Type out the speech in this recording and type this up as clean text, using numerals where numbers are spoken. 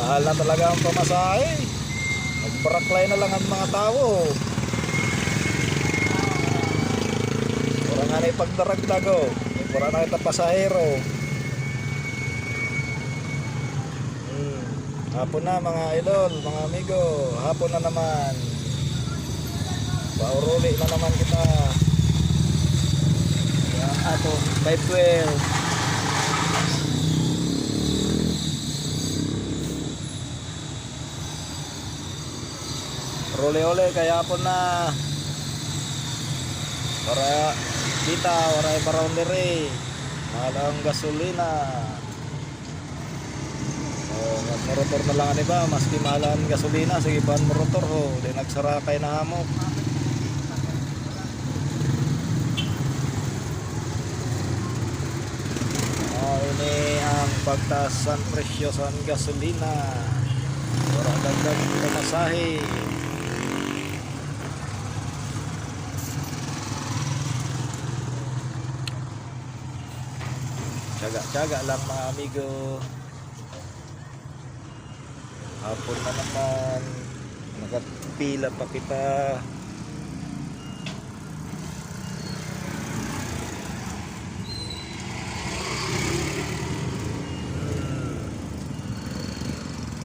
Mahal na talaga ang pamasahe. Nagparaklay na lang ang mga tao. Para nga na ipagdaragdag o. Para na kita pasahero. Hapon na mga idol, mga amigo. Hapon na naman. Pauruli na naman kita. Yan ato 512. Role-ole kaya hapon na. Para kita, waray baroundere. Mahal ang gasolina. Motor na lang ani ba, maski mahal ang gasolina, sige ban motor ho, di nagsarakay na hamok. Ini ang pagtaas ng presyo sa gasolina. Para dagdag pamasahe. Tsaga-tsaga lang mga amigo. Hapon na naman. Nakapila pa kita.